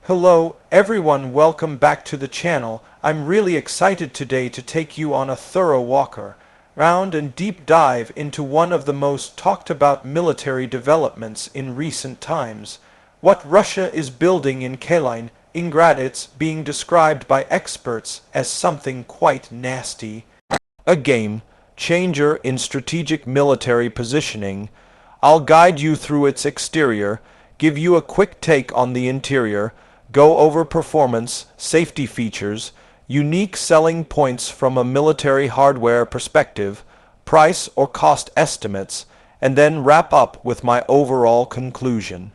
Hello everyone, welcome back to the channel. I'm really excited today to take you on a thorough walker round and deep dive into one of the most talked about military developments in recent times. What Russia is building in Kaliningrad. It's being described by experts as something quite nasty. A game changer in strategic military positioning. I'll guide you through its exterior, give you a quick take on the interior, go over performance, safety features, unique selling points from a military hardware perspective, price or cost estimates, and then wrap up with my overall conclusion.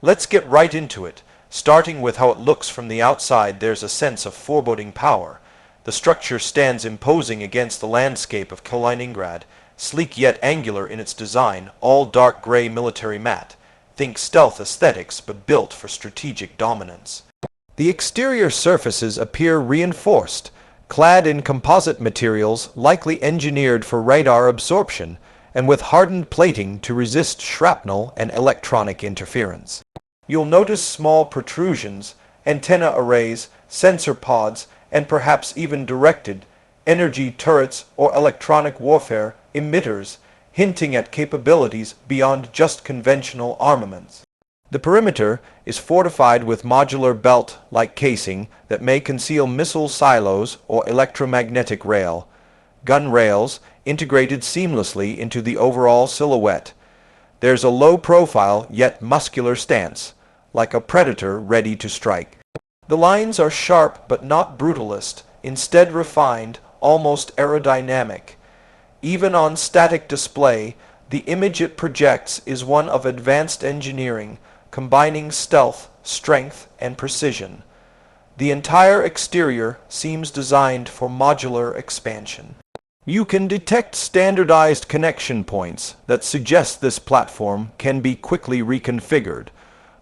Let's get right into it. Starting with how it looks from the outside, there's a sense of foreboding power. The structure stands imposing against the landscape of Kaliningrad, sleek yet angular in its design, all dark gray military matte. Think stealth aesthetics, but built for strategic dominance. The exterior surfaces appear reinforced, clad in composite materials likely engineered for radar absorption, and with hardened plating to resist shrapnel and electronic interference. You'll notice small protrusions, antenna arrays, sensor pods, and perhaps even directed energy turrets or electronic warfare emitters, hinting at capabilities beyond just conventional armaments. The perimeter is fortified with modular belt-like casing that may conceal missile silos or electromagnetic rail, gun rails integrated seamlessly into the overall silhouette. There's a low-profile yet muscular stance, like a predator ready to strike. The lines are sharp but not brutalist, instead refined, almost aerodynamic. Even on static display, the image it projects is one of advanced engineering, combining stealth, strength, and precision. The entire exterior seems designed for modular expansion. You can detect standardized connection points that suggest this platform can be quickly reconfigured.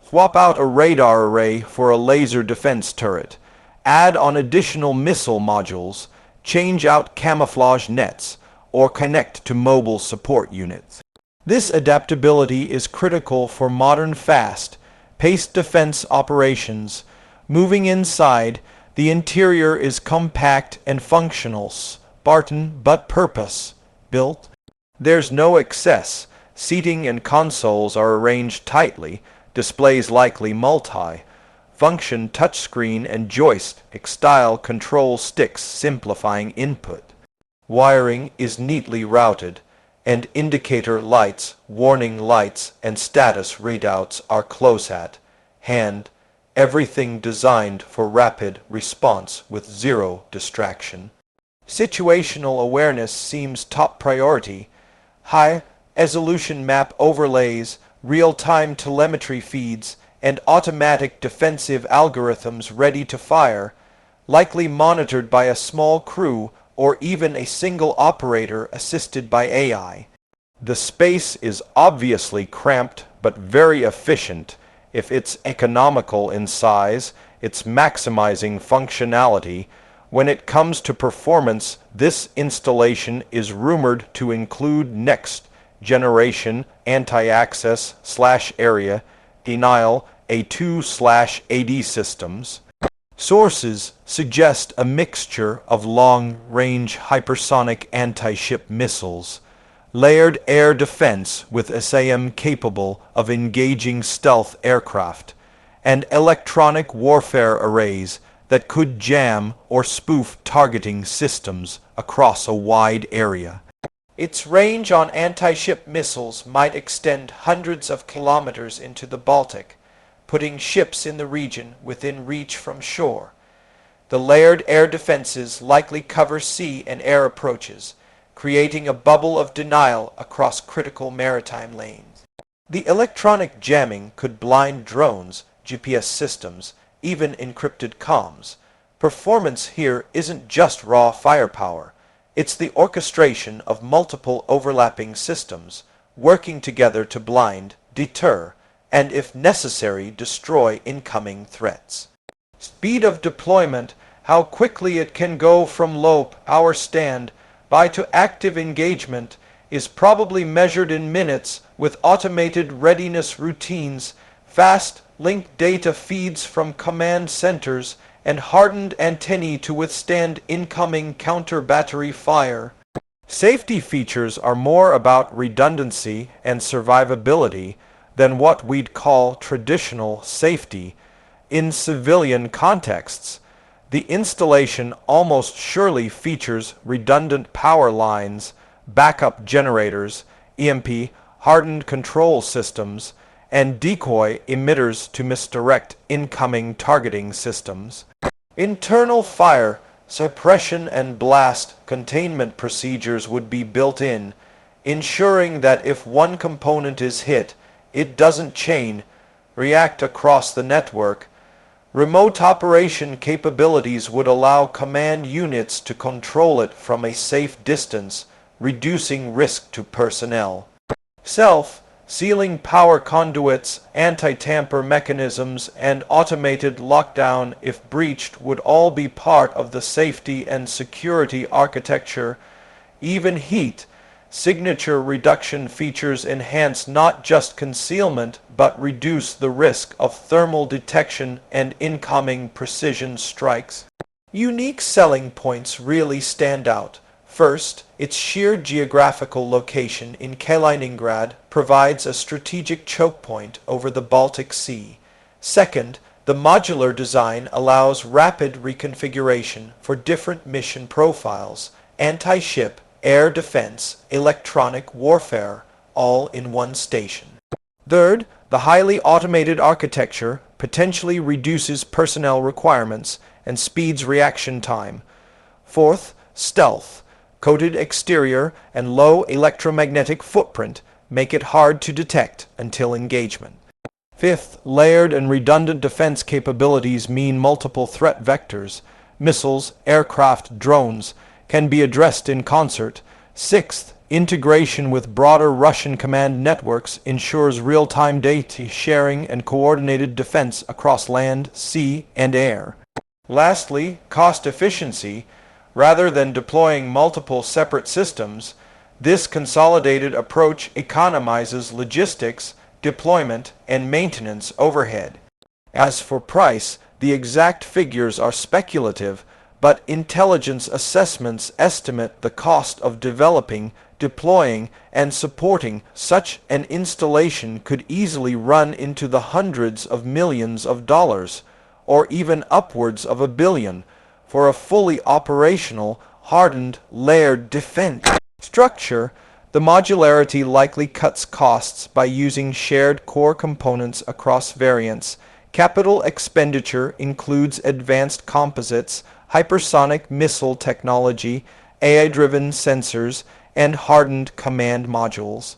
Swap out a radar array for a laser defense turret, add on additional missile modules, change out camouflage nets, or connect to mobile support units. This adaptability is critical for modern fast-paced defense operations. Moving inside, the interior is compact and functional, Spartan but purpose-built. There's no excess. Seating and consoles are arranged tightly, displays likely multi-function touchscreen and joystick-style control sticks simplifying input. Wiring is neatly routed, and indicator lights, warning lights, and status readouts are close at hand, everything designed for rapid response with zero distraction. Situational awareness seems top priority. High-resolution map overlays, real-time telemetry feeds, and automatic defensive algorithms ready to fire, likely monitored by a small crew or even a single operator assisted by AI. The space is obviously cramped but very efficient. If it's economical in size, it's maximizing functionality. When it comes to performance, this installation is rumored to include next-generation anti-access/area denial A2/AD systems. Sources suggest a mixture of long-range hypersonic anti-ship missiles, layered air defense with SAM capable of engaging stealth aircraft, and electronic warfare arrays that could jam or spoof targeting systems across a wide area. Its range on anti-ship missiles might extend hundreds of kilometers into the Baltic, putting ships in the region within reach from shore. The layered air defenses likely cover sea and air approaches, creating a bubble of denial across critical maritime lanes. The electronic jamming could blind drones, GPS systems, even encrypted comms. Performance here isn't just raw firepower. It's the orchestration of multiple overlapping systems, working together to blind, deter, and if necessary destroy incoming threats. Speed of deployment, how quickly it can go from low-power standby to active engagement, is probably measured in minutes with automated readiness routines, fast linked data feeds from command centers, and hardened antennae to withstand incoming counter-battery fire. Safety features are more about redundancy and survivability than what we'd call traditional safety. In civilian contexts, the installation almost surely features redundant power lines, backup generators, EMP, hardened control systems, and decoy emitters to misdirect incoming targeting systems. Internal fire suppression and blast containment procedures would be built in, ensuring that if one component is hit, it doesn't chain react across the network. Remote operation capabilities would allow command units to control it from a safe distance, reducing risk to personnel. Self-sealing power conduits, anti-tamper mechanisms, and automated lockdown if breached would all be part of the safety and security architecture. Even heat signature reduction features enhance not just concealment but reduce the risk of thermal detection and incoming precision strikes. Unique selling points really stand out. First, its sheer geographical location in Kaliningrad provides a strategic choke point over the Baltic Sea. Second, the modular design allows rapid reconfiguration for different mission profiles, anti-ship, air defense, electronic warfare, all in one station. Third, the highly automated architecture potentially reduces personnel requirements and speeds reaction time. Fourth, stealth, coated exterior, and low electromagnetic footprint make it hard to detect until engagement. Fifth, layered and redundant defense capabilities mean multiple threat vectors, missiles, aircraft, drones, can be addressed in concert. Sixth, integration with broader Russian command networks ensures real-time data sharing and coordinated defense across land, sea, and air. Lastly, cost efficiency. Rather than deploying multiple separate systems, this consolidated approach economizes logistics, deployment, and maintenance overhead. As for price, the exact figures are speculative, but intelligence assessments estimate the cost of developing, deploying, and supporting such an installation could easily run into the hundreds of millions of dollars, or even upwards of $1 billion, for a fully operational, hardened, layered defense structure. The modularity likely cuts costs by using shared core components across variants. Capital expenditure includes advanced composites, hypersonic missile technology, AI-driven sensors, and hardened command modules.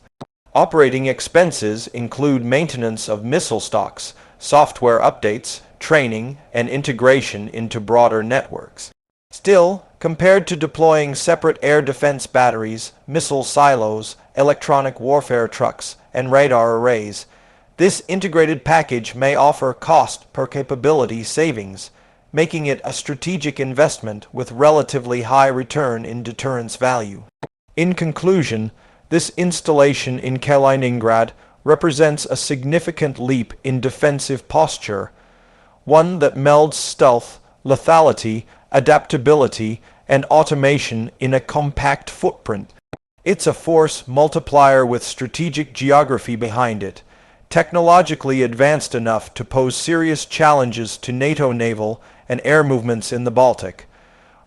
Operating expenses include maintenance of missile stocks, software updates, training, and integration into broader networks. Still, compared to deploying separate air defense batteries, missile silos, electronic warfare trucks, and radar arrays, this integrated package may offer cost per capability savings, making it a strategic investment with relatively high return in deterrence value. In conclusion, this installation in Kaliningrad represents a significant leap in defensive posture, one that melds stealth, lethality, adaptability, and automation in a compact footprint. It's a force multiplier with strategic geography behind it, technologically advanced enough to pose serious challenges to NATO naval and air movements in the Baltic.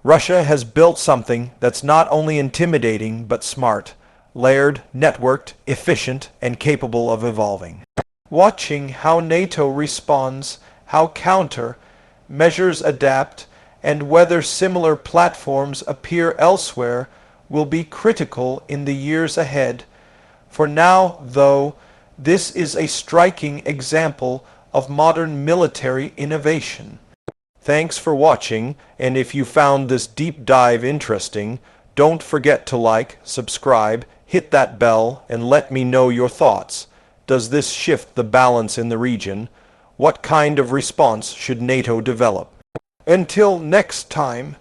Russia has built something that's not only intimidating but smart, layered, networked, efficient, and capable of evolving. Watching how NATO responds, how counter measures adapt, and whether similar platforms appear elsewhere will be critical in the years ahead. For now, though, this is a striking example of modern military innovation. Thanks for watching, and if you found this deep dive interesting, don't forget to like, subscribe, hit that bell, and let me know your thoughts. Does this shift the balance in the region? What kind of response should NATO develop? Until next time.